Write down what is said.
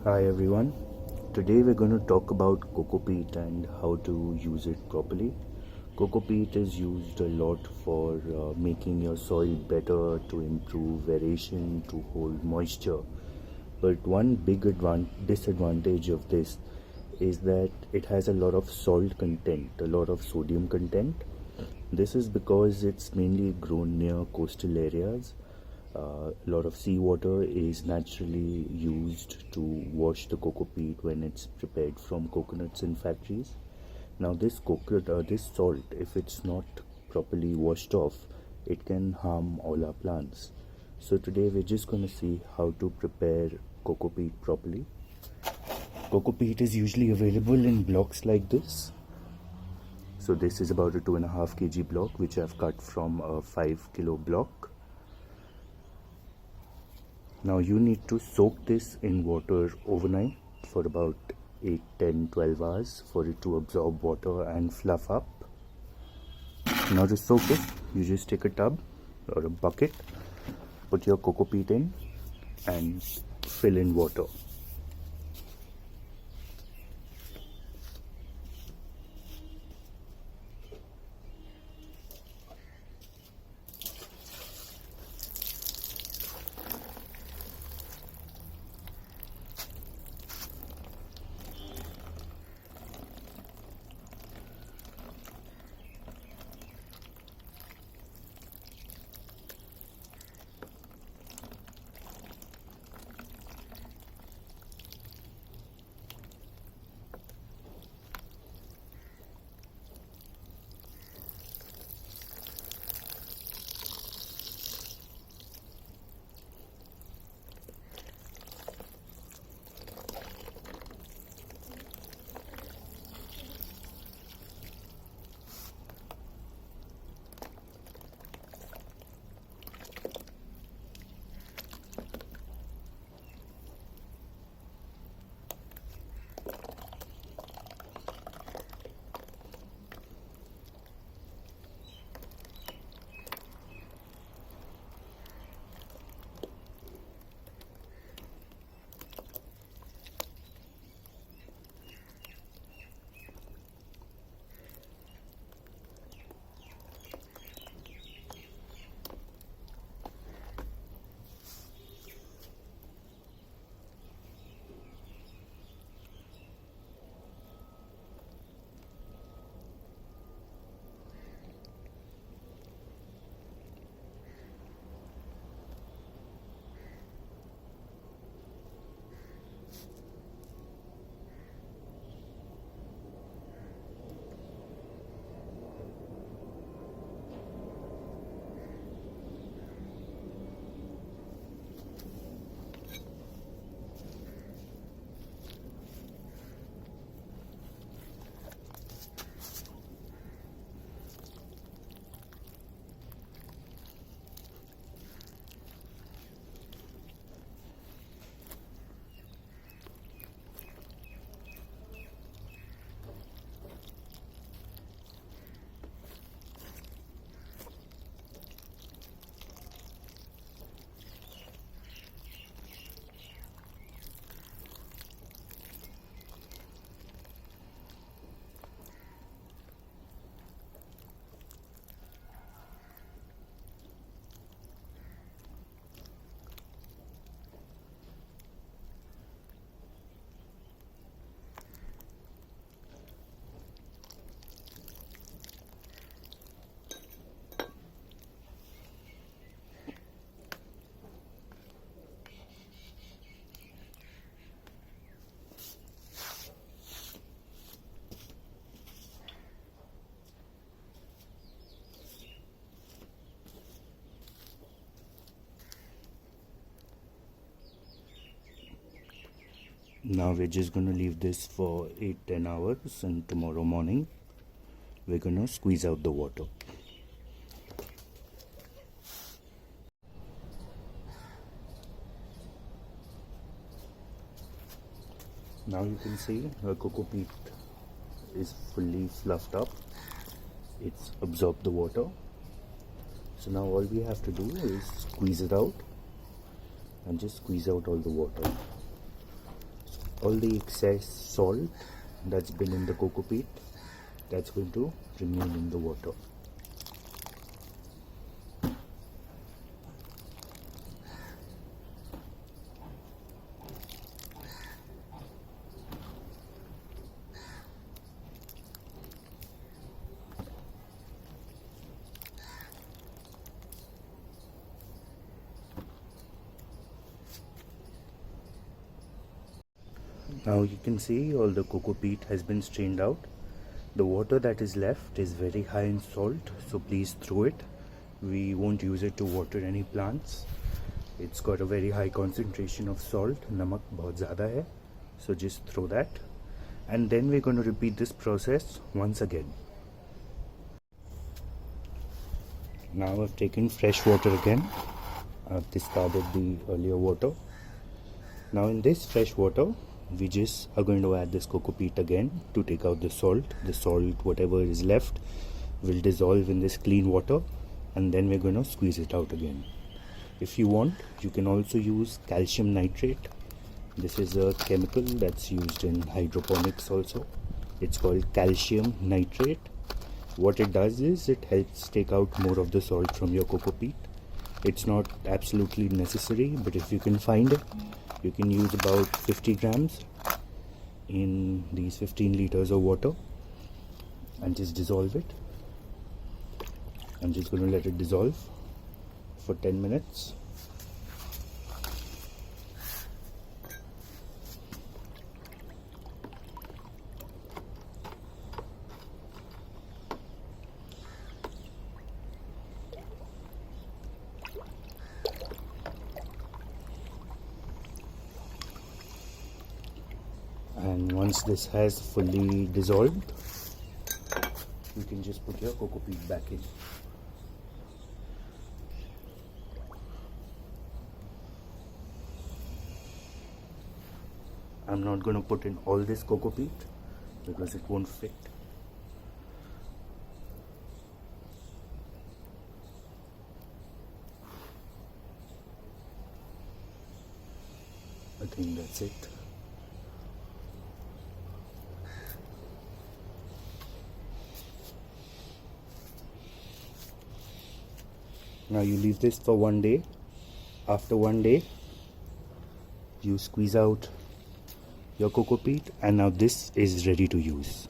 Hi everyone. Today we're going to talk about Cocopeat and how to use it properly. Cocopeat is used a lot for making your soil better, to improve aeration, to hold moisture. But one big disadvantage of this is that it has a lot of salt content, a lot of sodium content. This is because it's mainly grown near coastal areas. A lot of seawater is naturally used to wash the cocoa peat when it's prepared from coconuts in factories. Now, this salt, if it's not properly washed off, it can harm all our plants. So today we're just going to see how to prepare cocoa peat properly. Cocoa peat is usually available in blocks like this. So this is about a 2.5 kg block which I've cut from a 5 kilo block. Now you need to soak this in water overnight for about 8, 10, 12 hours for it to absorb water and fluff up. Now to soak it, you just take a tub or a bucket, put your cocoa peat in and fill in water. Now we're just going to leave this for 8-10 hours, and tomorrow morning we're going to squeeze out the water. Now you can see our cocoa peat is fully fluffed up. It's absorbed the water. So now all we have to do is squeeze it out and just squeeze out all the water. all the excess salt that's been in the cocoa peat, that's going to remain in the water. Now you can see all the cocoa peat has been strained out. The water that is left is very high in salt, so please throw it. We won't use it to water any plants. It's got a very high concentration of salt. Namak bahut zyada hai, so just throw that. And then we're going to repeat this process once again. Now I've taken fresh water again. I've discarded the earlier water. Now in this fresh water, we just are going to add this cocoa peat again to take out the salt. The salt, whatever is left, will dissolve in this clean water, and then we're going to squeeze it out again. If you want, you can also use calcium nitrate. This is a chemical that's used in hydroponics also. It's called calcium nitrate. What it does is it helps take out more of the salt from your cocoa peat. It's not absolutely necessary, but if you can find it, you can use about 50 grams in these 15 liters of water and just dissolve it. I'm just going to let it dissolve for 10 minutes. And once this has fully dissolved, you can just put your cocoa peat back in. I'm not going to put in all this cocoa peat because it won't fit. I think that's it. Now you leave this for 1 day. After 1 day, you squeeze out your cocoa peat, and now this is ready to use.